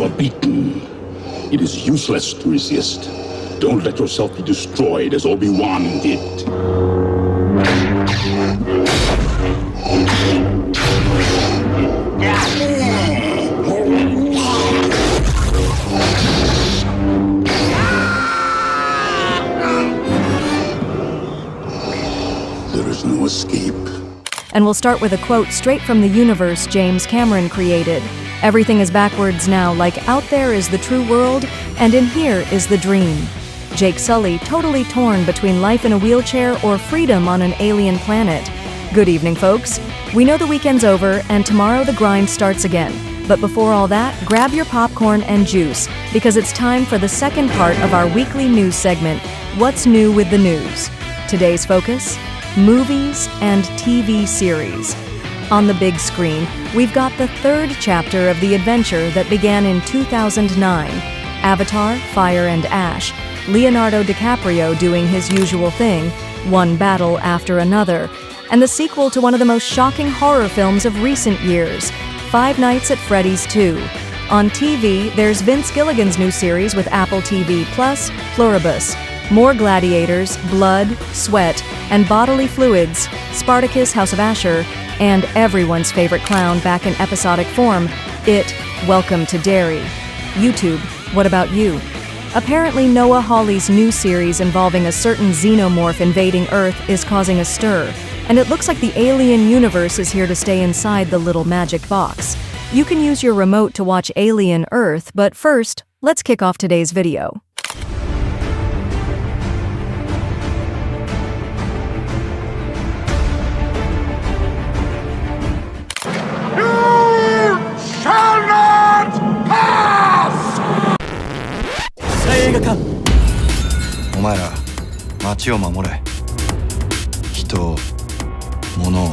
You are beaten. It is useless to resist. Don't let yourself be destroyed as Obi-Wan did. There is no escape. And we'll start with a quote straight from the universe James Cameron created. Everything is backwards now, like out there is the true world, and in here is the dream. Jake Sully, totally torn between life in a wheelchair or freedom on an alien planet. Good evening, folks. We know the weekend's over, and tomorrow the grind starts again. But before all that, grab your popcorn and juice, because it's time for the second part of our weekly news segment, What's New with the News? Today's focus? Movies and TV series. On the big screen, we've got the third chapter of the adventure that began in 2009. Avatar, Fire and Ash. Leonardo DiCaprio doing his usual thing, one battle after another. And the sequel to one of the most shocking horror films of recent years, Five Nights at Freddy's 2. On TV, there's Vince Gilligan's new series with Apple TV+, Pluribus. More gladiators, blood, sweat, and bodily fluids, Spartacus, House of Ashur, and everyone's favorite clown back in episodic form, It, Welcome to Derry. YouTube, what about you? Apparently Noah Hawley's new series involving a certain xenomorph invading Earth is causing a stir, and it looks like the alien universe is here to stay inside the little magic box. You can use your remote to watch Alien Earth, but first, let's kick off today's video. Shall not pass! 映画館お前ら街を守れ人を物を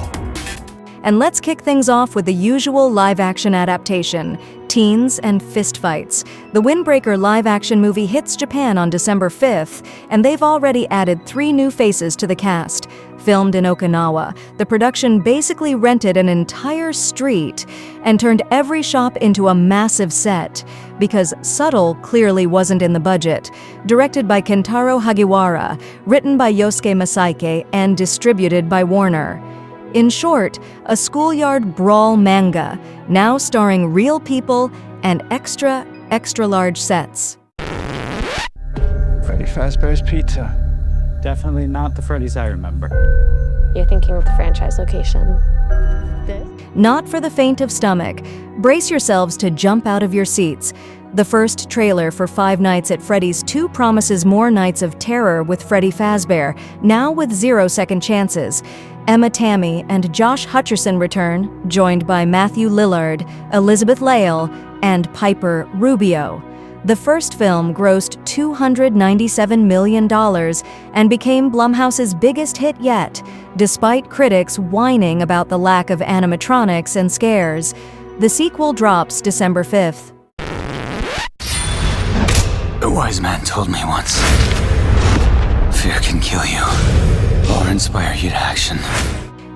And let's kick things off with the usual live-action adaptation, Teens and Fistfights. The Windbreaker live-action movie hits Japan on December 5th, and they've already added 3 new faces to the cast. Filmed in Okinawa, the production basically rented an entire street and turned every shop into a massive set, because subtle clearly wasn't in the budget. Directed by Kentaro Hagiwara, written by Yosuke Masaike, and distributed by Warner. In short, a schoolyard brawl manga, now starring real people and extra large sets. Freddy Fazbear's Pizza. Definitely not the Freddy's I remember. You're thinking of the franchise location. This? Not for the faint of stomach. Brace yourselves to jump out of your seats. The first trailer for Five Nights at Freddy's 2 promises more nights of terror with Freddy Fazbear, now with 0 second chances. Emma Tammy and Josh Hutcherson return, joined by Matthew Lillard, Elizabeth Lail, and Piper Rubio. The first film grossed $297 million and became Blumhouse's biggest hit yet, despite critics whining about the lack of animatronics and scares. The sequel drops December 5th. A wise man told me once, fear can kill you or inspire you to action.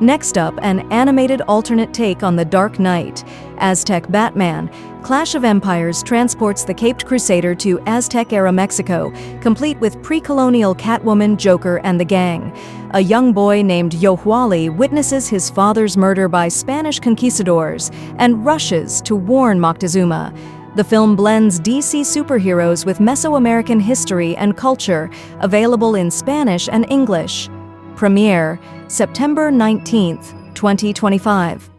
Next up, an animated alternate take on The Dark Knight. Aztec Batman. Clash of Empires transports the Caped Crusader to Aztec-era Mexico, complete with pre-colonial Catwoman, Joker, and the gang. A young boy named Hawley witnesses his father's murder by Spanish conquistadors and rushes to warn Moctezuma. The film blends DC superheroes with Mesoamerican history and culture, available in Spanish and English. Premiere, September 19th, 2025.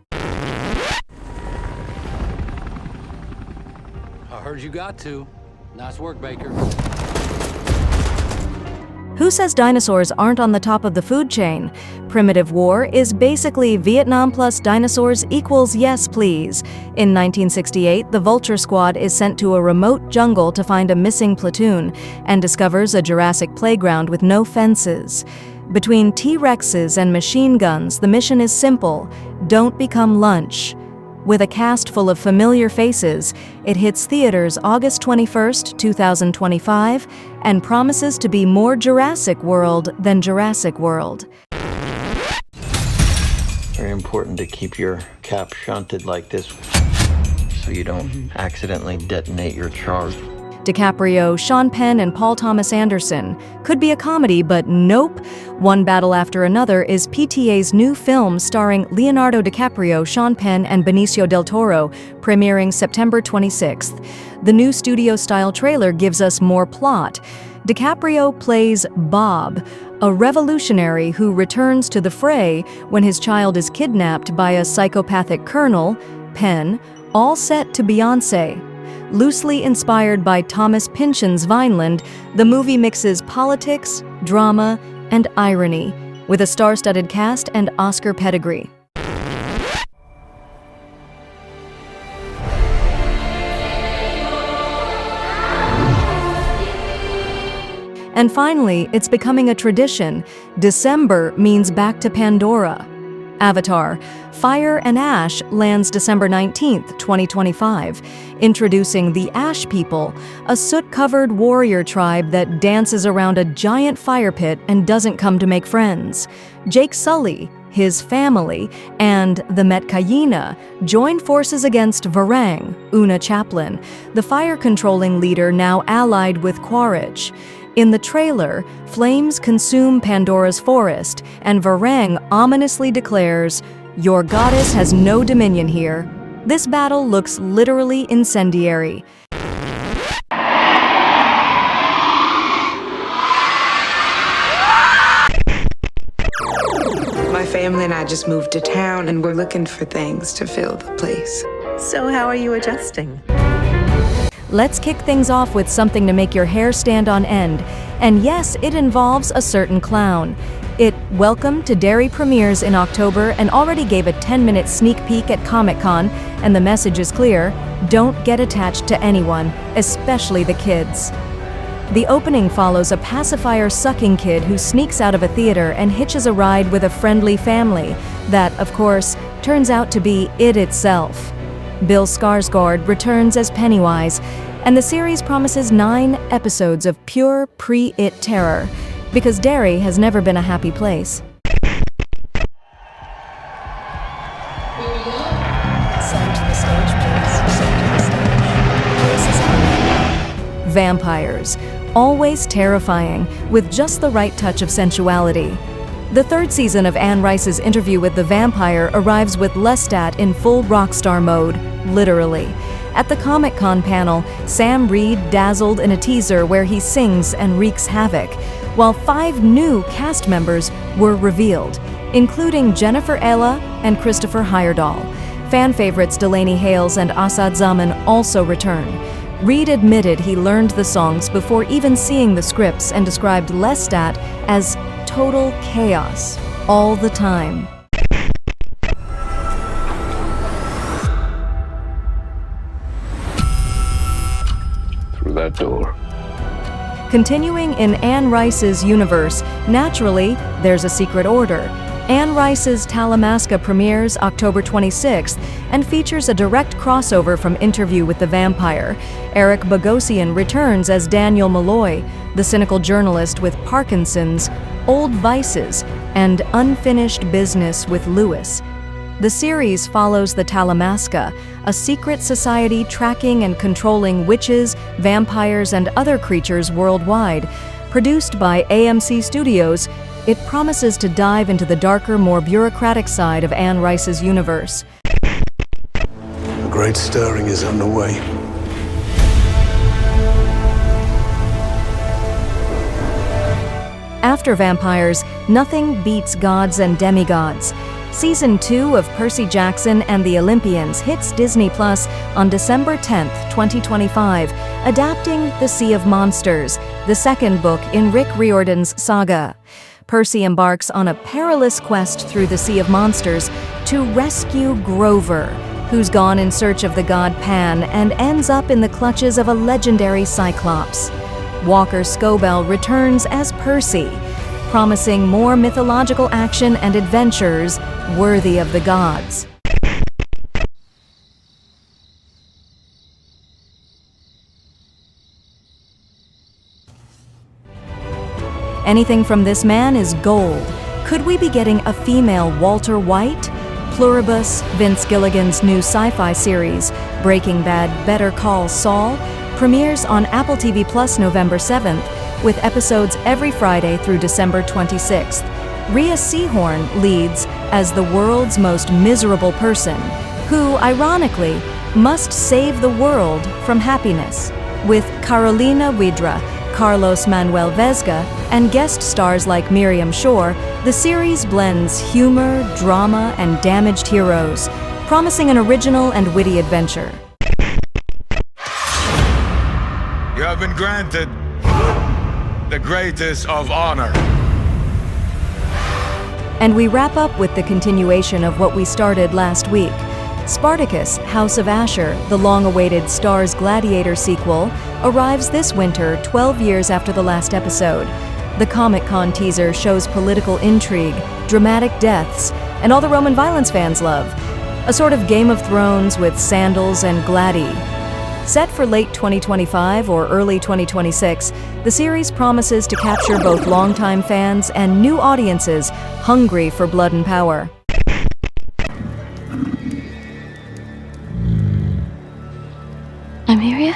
I heard you got to. Nice work, Baker. Who says dinosaurs aren't on the top of the food chain? Primitive War is basically Vietnam plus dinosaurs equals yes, please. In 1968, the Vulture Squad is sent to a remote jungle to find a missing platoon and discovers a Jurassic playground with no fences. Between T-Rexes and machine guns, the mission is simple: don't become lunch. With a cast full of familiar faces, it hits theaters August 21st, 2025, and promises to be more Jurassic World than Jurassic World. Very important to keep your cap shunted like this. so you don't accidentally detonate your charge. DiCaprio, Sean Penn, and Paul Thomas Anderson. Could be a comedy, but nope. One Battle After Another is PTA's new film starring Leonardo DiCaprio, Sean Penn, and Benicio del Toro, premiering September 26th. The new studio-style trailer gives us more plot. DiCaprio plays Bob, a revolutionary who returns to the fray when his child is kidnapped by a psychopathic colonel, Penn, all set to Beyoncé. Loosely inspired by Thomas Pynchon's Vineland, the movie mixes politics, drama, and irony, with a star-studded cast and Oscar pedigree. And finally, it's becoming a tradition. December means back to Pandora. Avatar: Fire and Ash lands December 19th, 2025, introducing the Ash People, a soot-covered warrior tribe that dances around a giant fire pit and doesn't come to make friends. Jake Sully, his family, and the Metkayina join forces against Varang, Una Chaplin, the fire-controlling leader now allied with Quaritch. In the trailer, flames consume Pandora's forest, and Varang ominously declares, "Your goddess has no dominion here." This battle looks literally incendiary. My family and I just moved to town, and we're looking for things to fill the place. So how are you adjusting? Let's kick things off with something to make your hair stand on end. And yes, it involves a certain clown. It Welcome to Derry premieres in October and already gave a 10-minute sneak peek at Comic-Con, and the message is clear: don't get attached to anyone, especially the kids. The opening follows a pacifier-sucking kid who sneaks out of a theater and hitches a ride with a friendly family that, of course, turns out to be it itself. Bill Skarsgård returns as Pennywise, and the series promises 9 episodes of pure pre-it terror, because Derry has never been a happy place. Vampires, always terrifying, with just the right touch of sensuality. The 3rd season of Anne Rice's Interview with the Vampire arrives with Lestat in full rock star mode, literally. At the Comic-Con panel, Sam Reed dazzled in a teaser where he sings and wreaks havoc, while 5 new cast members were revealed, including Jennifer Ella and Christopher Heyerdahl. Fan favorites Delaney Hales and Asad Zaman also return. Reed admitted he learned the songs before even seeing the scripts and described Lestat as total chaos all the time. Through that door. Continuing in Anne Rice's universe, naturally, there's a secret order. Anne Rice's Talamasca premieres October 26th and features a direct crossover from Interview with the Vampire. Eric Bogosian returns as Daniel Malloy, the cynical journalist with Parkinson's, old vices, and unfinished business with Lewis. The series follows the Talamasca, a secret society tracking and controlling witches, vampires, and other creatures worldwide. Produced by AMC Studios, it promises to dive into the darker, more bureaucratic side of Anne Rice's universe. A great stirring is underway. After vampires, nothing beats gods and demigods. Season 2 of Percy Jackson and the Olympians hits Disney Plus on December 10th, 2025, adapting The Sea of Monsters, the 2nd book in Rick Riordan's saga. Percy embarks on a perilous quest through the Sea of Monsters to rescue Grover, who's gone in search of the god Pan and ends up in the clutches of a legendary Cyclops. Walker Scobell returns as Percy, promising more mythological action and adventures worthy of the gods. Anything from this man is gold. Could we be getting a female Walter White? Pluribus, Vince Gilligan's new sci-fi series, Breaking Bad Better Call Saul premieres on Apple TV Plus November 7th, with episodes every Friday through December 26th. Rhea Seehorn leads as the world's most miserable person, who, ironically, must save the world from happiness. With Carolina Widra, Carlos Manuel Vesga, and guest stars like Miriam Shore, the series blends humor, drama, and damaged heroes, promising an original and witty adventure. You have been granted the greatest of honor. And we wrap up with the continuation of what we started last week. Spartacus, House of Ashur, the long-awaited Starz Gladiator sequel, arrives this winter, 12 years after the last episode. The Comic-Con teaser shows political intrigue, dramatic deaths, and all the Roman violence fans love. A sort of Game of Thrones with sandals and gladi. Set for late 2025 or early 2026, the series promises to capture both longtime fans and new audiences hungry for blood and power. Nymeria?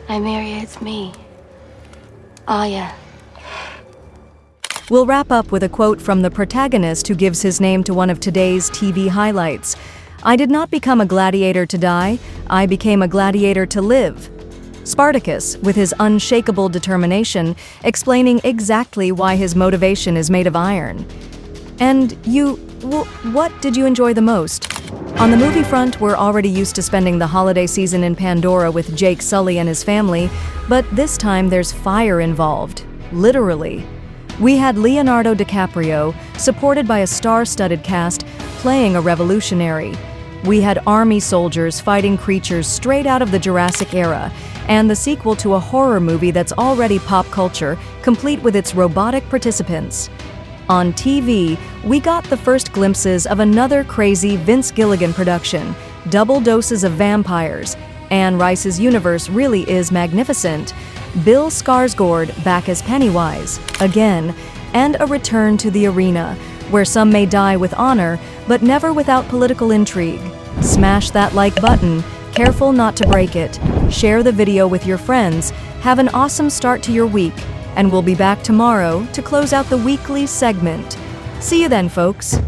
Nymeria, it's me. Aya. We'll wrap up with a quote from the protagonist who gives his name to one of today's TV highlights. "I did not become a gladiator to die, I became a gladiator to live." Spartacus, with his unshakable determination, explaining exactly why his motivation is made of iron. And what did you enjoy the most? On the movie front, we're already used to spending the holiday season in Pandora with Jake Sully and his family, but this time there's fire involved. Literally. We had Leonardo DiCaprio, supported by a star-studded cast, playing a revolutionary. We had army soldiers fighting creatures straight out of the Jurassic era, and the sequel to a horror movie that's already pop culture, complete with its robotic participants. On TV, we got the first glimpses of another crazy Vince Gilligan production, double doses of vampires. Anne Rice's universe really is magnificent. Bill Skarsgård back as Pennywise, again, and a return to the arena, where some may die with honor, but never without political intrigue. Smash that like button, careful not to break it. Share the video with your friends. Have an awesome start to your week, and we'll be back tomorrow to close out the weekly segment. See you then, folks.